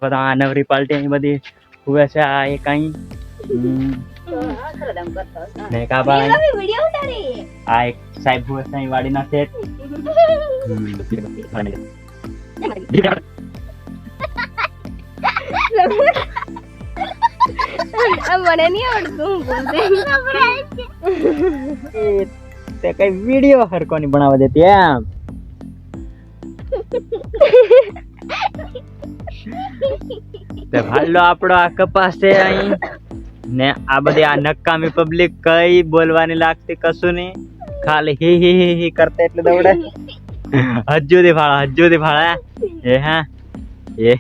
બધા આ નવરી પાલટી અહીં બધી હુવે છે આ એક અહીં ને કા ભાઈ આ એક સાહેબ હુવે છે અહીં વાડીના શેઠ મને નહીં આવડતું તે કઈ વિડિયો હરકોની બનાવવા દેતી એમ તે ભાલ્લો આપણો આ કપાસ છે અહીં ને આ બધી આ નકામી પબ્લિક કઈ બોલવાની લાગતી કશું નહીં ખાલી હી હી હી હી કરતા એટલે દવડે હજુથી ફાળા એ હા એ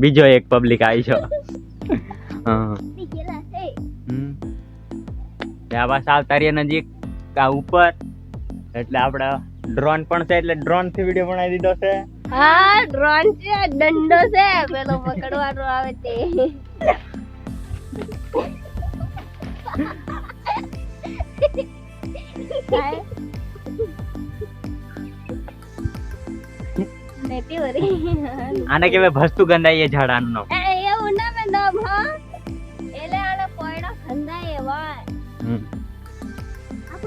બીજો એક પબ્લિક આવી છો ત્યાં બસ આવતા રહીએ નજીક આ ઉપર એટલે આપડે ડ્રોન પણ છે એટલે ડ્રોન થી વિડિયો બનાવી દીધો છે હા ડ્રોન છે દંડો છે પેલો પકડવાનો આવે તે આને કેવે ભસ્તુ ગંધાઈએ ઝાડાનો એવું ના મે નામ હા એટલે આને પોયડો ગંધાઈએ વાય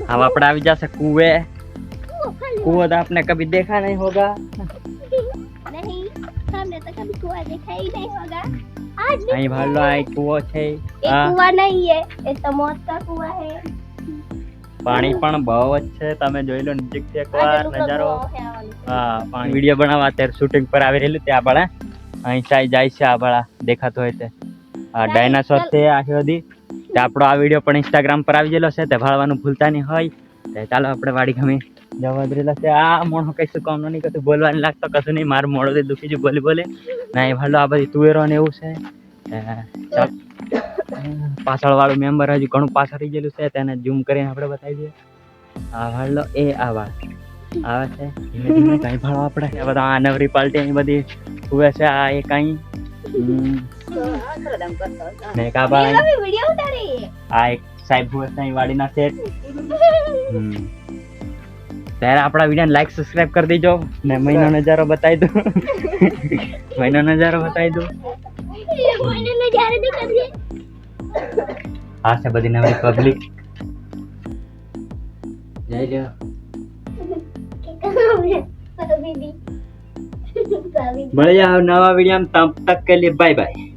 अब अपना भी जा सकते कुएं कुआं तो आपने कभी देखा नहीं होगा नहीं हमने तो कभी कुआं देखा ही नहीं होगा आज भी नहीं भालो आई कुआं છે ये कुआं नहीं है ये तो मौत का कुआं है પાણી પણ બહુ જ છે તમે જોઈ લો નજીકથી એકવાર નજારો હા પાણી વિડિયો બનાવવા ત્યારે શૂટિંગ પર આવી રહેલું ત્યાં બળા અહીં સાઈ જાય છે આ બળા દેખાતો હોય તે આ ડાયનાસોર છે આખી બધી તે આપણો આ વિડિયો પણ ઇન્સ્ટાગ્રામ પર આવી ગયેલો છે તે ભાળવાનું ભૂલતા નહીં હોય તે ચાલો આપણે વાડી ગમે જવા દરેલા છે આ મોણો કઈશું કામ નહીં કશું બોલવાનું લાગતો કશું નહીં મારું મોડો દે દુખી જ બોલે ના એ ભાલો આ બધી તુવેરો ને એવું છે પાછળ વાળું મેમ્બર હજુ ઘણું પાછળ રહી ગયેલું છે તેને ઝૂમ કરીને આપણે બતાવી દઈએ આ ભાલો એ આ વાળ આવે છે ધીમે ધીમે કઈ ભાળો આપણે બધા આ નવરી પાલટી અહીં બધી હુવે છે આ એક અહીં ને કા ભાઈ वीडियो उतारी આ એક સાહેબ હુવે છે અહીં વાડીના શેઠ ત્યારે આપણા વિડિયોને લાઈક સબસ્ક્રાઇબ કરી દેજો ને મહિનો નજારો બતાવી દો મહિનો નજારો બતાવી દો महीने नजारे दिखा दिए આ છે બધી નવી પબ્લિક જય જય મળીએ નવા વિડિયો તબ તક કે लिए बाय बाय।